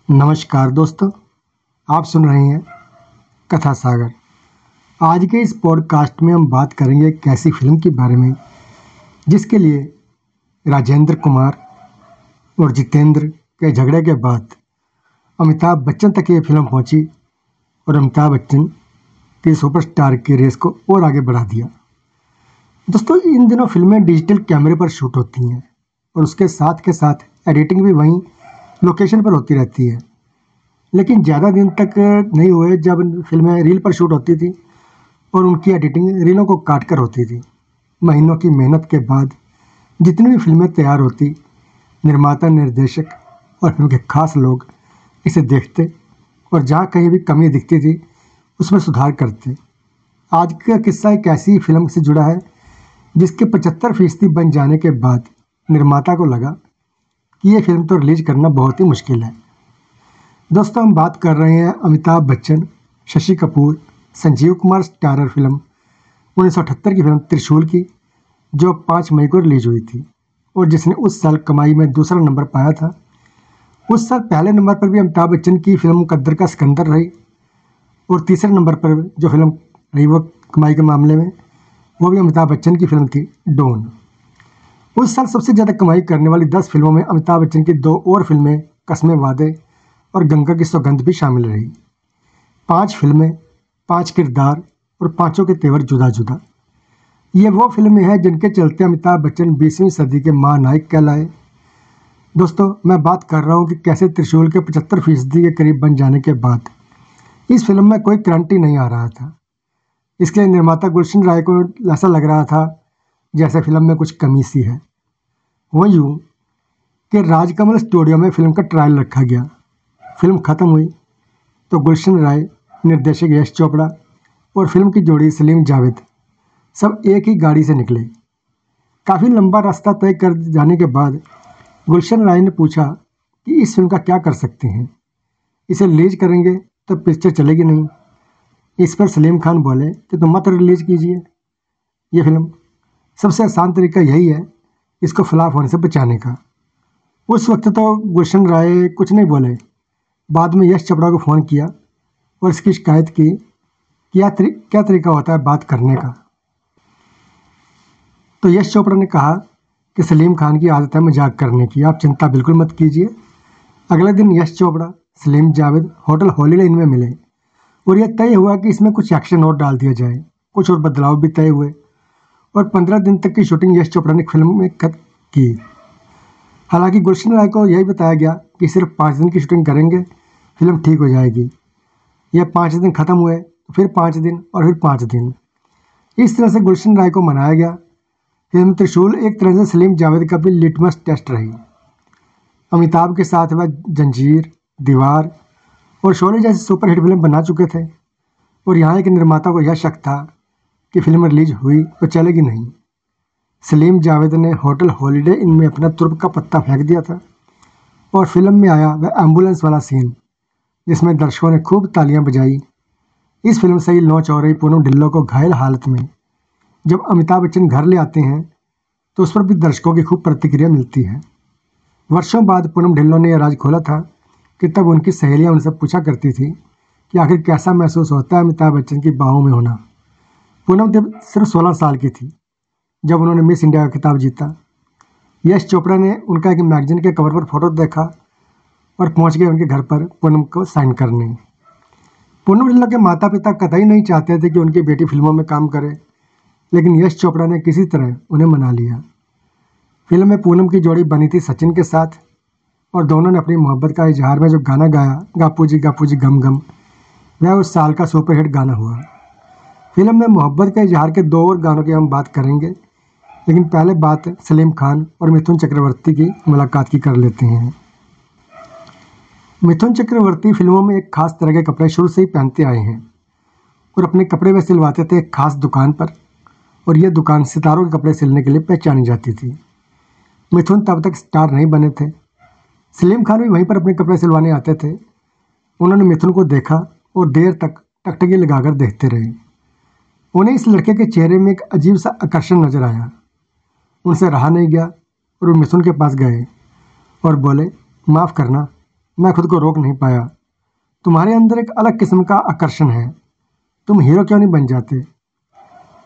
नमस्कार दोस्तों, आप सुन रहे हैं कथा सागर। आज के इस पॉडकास्ट में हम बात करेंगे एक ऐसी फिल्म के बारे में जिसके लिए राजेंद्र कुमार और जितेंद्र के झगड़े के बाद अमिताभ बच्चन तक ये फिल्म पहुंची और अमिताभ बच्चन की सुपरस्टार की रेस को और आगे बढ़ा दिया। दोस्तों, इन दिनों फिल्में डिजिटल कैमरे पर शूट होती हैं और उसके साथ के साथ एडिटिंग भी वहीं लोकेशन पर होती रहती है, लेकिन ज़्यादा दिन तक नहीं हुए जब फिल्में रील पर शूट होती थी और उनकी एडिटिंग रीलों को काट कर होती थी। महीनों की मेहनत के बाद जितनी भी फिल्में तैयार होती, निर्माता, निर्देशक और फिल्म के खास लोग इसे देखते और जहाँ कहीं भी कमी दिखती थी उसमें सुधार करते। आज का किस्सा एक ऐसी फिल्म से जुड़ा है जिसके 75% बन जाने के बाद निर्माता को लगा कि ये फिल्म तो रिलीज करना बहुत ही मुश्किल है। दोस्तों, हम बात कर रहे हैं अमिताभ बच्चन, शशि कपूर, संजीव कुमार स्टारर फिल्म 1978 की फिल्म त्रिशूल की, जो 5 मई को रिलीज हुई थी और जिसने उस साल कमाई में दूसरा नंबर पाया था। उस साल पहले नंबर पर भी अमिताभ बच्चन की फिल्म कद्र का सिकंदर रही और तीसरे नंबर पर जो फिल्म रही वो कमाई के मामले में वो भी अमिताभ बच्चन की फिल्म थी डॉन। उस साल सबसे ज़्यादा कमाई करने वाली 10 फिल्मों में अमिताभ बच्चन की 2 और फिल्में कस्में वादे और गंगा की सौगंध भी शामिल रही। 5 फिल्में, 5 किरदार और पाँचों के तेवर जुदा जुदा। ये वो फिल्में हैं जिनके चलते अमिताभ बच्चन 20वीं सदी के महानायक कहलाए। दोस्तों, मैं बात कर रहा हूँ कि कैसे त्रिशूल के 75% के करीब बन जाने के बाद इस फिल्म में कोई क्रांति नहीं आ रहा था। इसके लिए निर्माता गुलशन राय को ऐसा लग रहा था जैसे फिल्म में कुछ कमी सी है। वो यूँ कि राजकमल स्टूडियो में फिल्म का ट्रायल रखा गया। फिल्म ख़त्म हुई तो गुलशन राय, निर्देशक यश चोपड़ा और फिल्म की जोड़ी सलीम जावेद सब एक ही गाड़ी से निकले। काफ़ी लंबा रास्ता तय कर जाने के बाद गुलशन राय ने पूछा कि इस फिल्म का क्या कर सकते हैं, इसे रिलीज करेंगे तो पिक्चर चलेगी नहीं। इस पर सलीम खान बोले कि तुम मत रिलीज कीजिए ये फिल्म, सबसे आसान तरीका यही है इसको फ्लॉप होने से बचाने का। उस वक्त तो गुलशन राय कुछ नहीं बोले। बाद में यश चोपड़ा को फ़ोन किया और इसकी शिकायत की क्या तरीका होता है बात करने का। तो यश चोपड़ा ने कहा कि सलीम खान की आदत है मजाक करने की, आप चिंता बिल्कुल मत कीजिए। अगले दिन यश चोपड़ा, सलीम जावेद होटल हॉलीडे इन में मिले और यह तय हुआ कि इसमें कुछ एक्शन और डाल दिया जाए। कुछ और बदलाव भी तय हुए और 15 दिन तक की शूटिंग यश चोपड़ा ने फिल्म में की। हालांकि गुलशन राय को यही बताया गया कि सिर्फ 5 दिन की शूटिंग करेंगे, फिल्म ठीक हो जाएगी। यह 5 दिन ख़त्म हुए, फिर 5 दिन और फिर 5 दिन। इस तरह से गुलशन राय को मनाया गया। फिल्म त्रिशूल एक तरह से सलीम जावेद का भी लिटमस टेस्ट रही। अमिताभ के साथ वह जंजीर, दीवार और शोले जैसी सुपरहिट फिल्म बना चुके थे और यहाँ एक निर्माता को यह शक था कि फिल्म रिलीज हुई तो चलेगी नहीं। सलीम जावेद ने होटल हॉलीडे इन में अपना तुर्क का पत्ता फेंक दिया था और फिल्म में आया वह एम्बुलेंस वाला सीन जिसमें दर्शकों ने खूब तालियां बजाई। इस फिल्म से ही लॉन्च हो रही पूनम ढिल्लों को घायल हालत में जब अमिताभ बच्चन घर ले आते हैं तो उस पर भी दर्शकों की खूब प्रतिक्रिया मिलती है। वर्षों बाद पूनम ढिल्लों ने यह राज खोला था कि तब उनकी सहेलियाँ उनसे पूछा करती थी कि आखिर कैसा महसूस होता है अमिताभ बच्चन की बाहों में होना। पूनम जब सिर्फ 16 साल की थी जब उन्होंने मिस इंडिया का खिताब जीता। यश चोपड़ा ने उनका एक मैगजीन के कवर पर फोटो देखा और पहुंच गए उनके घर पर पूनम को साइन करने। पूनम ढिल्लों के माता पिता कतई नहीं चाहते थे कि उनकी बेटी फिल्मों में काम करे, लेकिन यश चोपड़ा ने किसी तरह उन्हें मना लिया। फिल्म में पूनम की जोड़ी बनी थी सचिन के साथ और दोनों ने अपनी मोहब्बत का इजहार में जो गाना गाया, गापू जी गम गम, वह उस साल का सुपरहिट गाना हुआ। फिल्म में मोहब्बत के इजहार के 2 और गानों की हम बात करेंगे, लेकिन पहले बात सलीम खान और मिथुन चक्रवर्ती की मुलाकात की कर लेते हैं। मिथुन चक्रवर्ती फिल्मों में एक खास तरह के कपड़े शुरू से ही पहनते आए हैं और अपने कपड़े वे सिलवाते थे एक खास दुकान पर और यह दुकान सितारों के कपड़े सिलने के लिए पहचानी जाती थी। मिथुन तब तक स्टार नहीं बने थे। सलीम खान भी वहीं पर अपने कपड़े सिलवाने आते थे। उन्होंने मिथुन को देखा और देर तक टकटकी लगाकर देखते रहे। उन्हें इस लड़के के चेहरे में एक अजीब सा आकर्षण नजर आया। उनसे रहा नहीं गया और वो मिथुन के पास गए और बोले, माफ़ करना, मैं खुद को रोक नहीं पाया। तुम्हारे अंदर एक अलग किस्म का आकर्षण है, तुम हीरो क्यों नहीं बन जाते?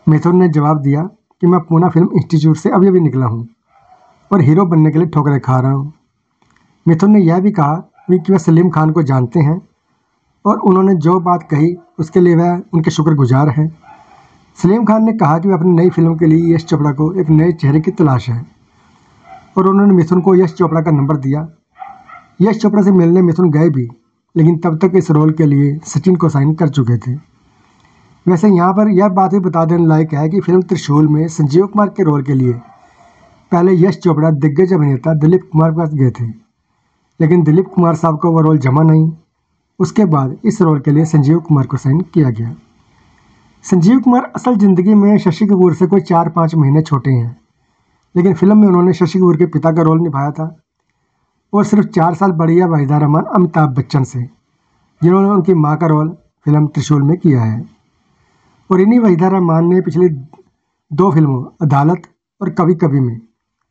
मिथुन ने जवाब दिया कि मैं पूना फिल्म इंस्टीट्यूट से अभी अभी निकला हूँ और हीरो बनने के लिए ठोकरें खा रहा हूँ। मिथुन ने यह भी कहा कि वह सलीम खान को जानते हैं और उन्होंने जो बात कही उसके लिए वह उनके शुक्रगुजार हैं। सलीम खान ने कहा कि वह अपनी नई फिल्म के लिए यश चोपड़ा को एक नए चेहरे की तलाश है और उन्होंने मिथुन को यश चोपड़ा का नंबर दिया। यश चोपड़ा से मिलने मिथुन गए भी, लेकिन तब तक इस रोल के लिए सचिन को साइन कर चुके थे। वैसे यहाँ पर यह बात भी बता देने लायक है कि फिल्म त्रिशूल में संजीव कुमार के रोल के लिए पहले यश चोपड़ा दिग्गज अभिनेता दिलीप कुमार के पास गए थे, लेकिन दिलीप कुमार साहब को वह रोल जमा नहीं। उसके बाद इस रोल के लिए संजीव कुमार को साइन किया गया। संजीव कुमार असल ज़िंदगी में शशि कपूर से कोई 4-5 महीने छोटे हैं, लेकिन फिल्म में उन्होंने शशि कपूर के पिता का रोल निभाया था और सिर्फ 4 साल बड़ी है वहीदा रहमान अमिताभ बच्चन से, जिन्होंने उनकी माँ का रोल फिल्म त्रिशूल में किया है। और इन्हीं वहीदा रहमान ने पिछली 2 फिल्मों अदालत और कभी कभी में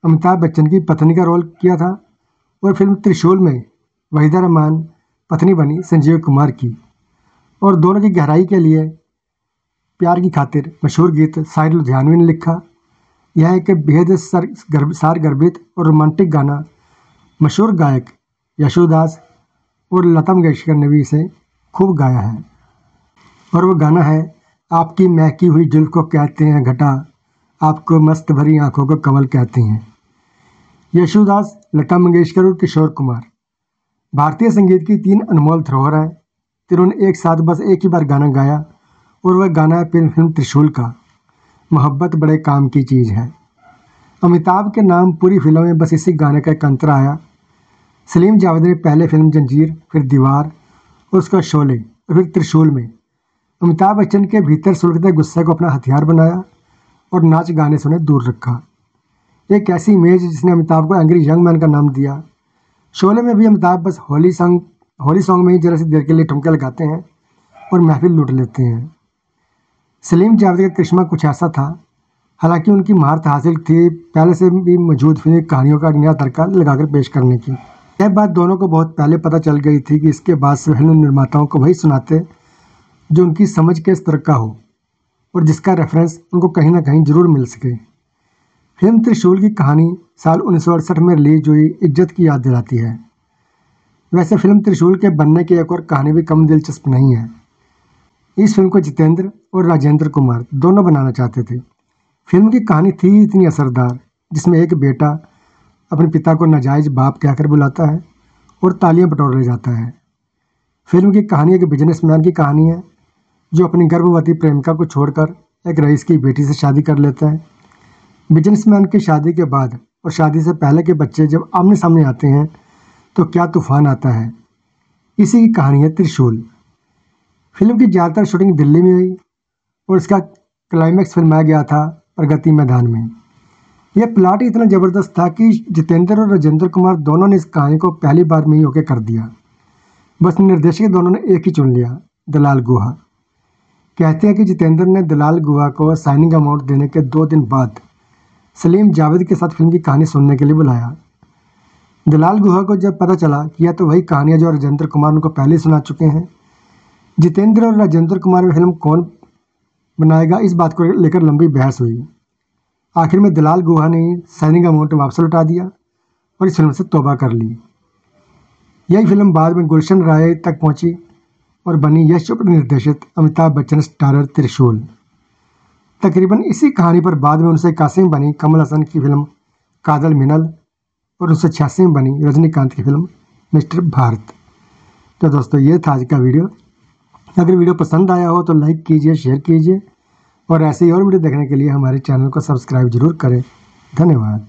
अमिताभ बच्चन की पत्नी का रोल किया था और फिल्म त्रिशूल में वहीदा रहमान पत्नी बनी संजीव कुमार की। और दोनों की गहराई के लिए प्यार की खातिर मशहूर गीत साहिर लुधियानवी ने लिखा। यह एक बेहद सारगर्भित और रोमांटिक गाना मशहूर गायक यशोदास और लता मंगेशकर ने भी इसे खूब गाया है और वो गाना है आपकी महकी हुई जुल्फ को कहते हैं घटा, आपको मस्त भरी आंखों को कमल कहते हैं। यशोदास, लता मंगेशकर और किशोर कुमार भारतीय संगीत की 3 अनमोल धरोहर हैं, जिन्होंने एक साथ बस एक ही बार गाना गाया और वह गाना है फिल्म त्रिशूल का, मोहब्बत बड़े काम की चीज़ है। अमिताभ के नाम पूरी फिल्म में बस इसी गाने का एक अंतर आया। सलीम जावेद ने पहले फिल्म जंजीर, फिर दीवार और उसका शोले और फिर त्रिशूल में अमिताभ बच्चन के भीतर सुलगते गुस्से को अपना हथियार बनाया और नाच गाने से उन्हें दूर रखा। एक ऐसी इमेज जिसने अमिताभ को एंग्री यंग मैन का नाम दिया। शोले में भी अमिताभ बस होली सॉन्ग में ही जरा सी देर के लिए ठुमके लगाते हैं और महफिल लूट लेते हैं। सलीम जावेद का करिश्मा कुछ ऐसा था, हालांकि उनकी महारत हासिल थी पहले से भी मौजूद फिल्मी कहानियों का नया तड़का लगाकर पेश करने की। यह बात दोनों को बहुत पहले पता चल गई थी कि इसके बाद से फिल्म निर्माताओं को वही सुनाते जो उनकी समझ के स्तर का हो और जिसका रेफरेंस उनको कहीं ना कहीं जरूर मिल सके। फिल्म त्रिशूल की कहानी साल 1968 में रिलीज हुई इज्जत की याद दिलाती है। वैसे फिल्म त्रिशूल के बनने की एक और कहानी भी कम दिलचस्प नहीं है। इस फिल्म को जितेंद्र और राजेंद्र कुमार दोनों बनाना चाहते थे। फिल्म की कहानी थी इतनी असरदार, जिसमें एक बेटा अपने पिता को नाजायज़ बाप कहकर बुलाता है और तालियां बटोर ले जाता है। फिल्म की कहानी एक बिजनेसमैन की कहानी है जो अपनी गर्भवती प्रेमिका को छोड़कर एक रईस की बेटी से शादी कर लेता है। बिजनेसमैन की शादी के बाद और शादी से पहले के बच्चे जब आमने सामने आते हैं तो क्या तूफान आता है। इसी की कहानी है त्रिशूल। फिल्म की ज़्यादातर शूटिंग दिल्ली में हुई और इसका क्लाइमैक्स फिल्माया गया था प्रगति मैदान में। यह प्लाट इतना ज़बरदस्त था कि जितेंद्र और राजेंद्र कुमार दोनों ने इस कहानी को पहली बार में ही ओके कर दिया। बस निर्देशक दोनों ने एक ही चुन लिया, दलाल गुहा। कहते हैं कि जितेंद्र ने दलाल गुहा को साइनिंग अमाउंट देने के 2 दिन बाद सलीम जावेद के साथ फिल्म की कहानी सुनने के लिए बुलाया। दलाल गुहा को जब पता चला कि यह तो वही कहानी है जो राजेंद्र कुमार उनको पहले ही सुना चुके हैं, जितेंद्र और राजेंद्र कुमार में फिल्म कौन बनाएगा इस बात को लेकर लंबी बहस हुई। आखिर में दलाल गुहा ने साइनिंग अमाउंट वापस लौटा दिया और इस फिल्म से तौबा कर ली। यही फिल्म बाद में गुलशन राय तक पहुंची और बनी यश चोपड़ा निर्देशित अमिताभ बच्चन स्टारर त्रिशूल। तकरीबन इसी कहानी पर बाद में 1981 में बनी कमल हसन की फिल्म कादल मिनल और 1986 में बनी रजनीकांत की फिल्म मिस्टर भारत। तो दोस्तों ये था आज का वीडियो। अगर वीडियो पसंद आया हो तो लाइक कीजिए, शेयर कीजिए और ऐसे ही और वीडियो देखने के लिए हमारे चैनल को सब्सक्राइब जरूर करें। धन्यवाद।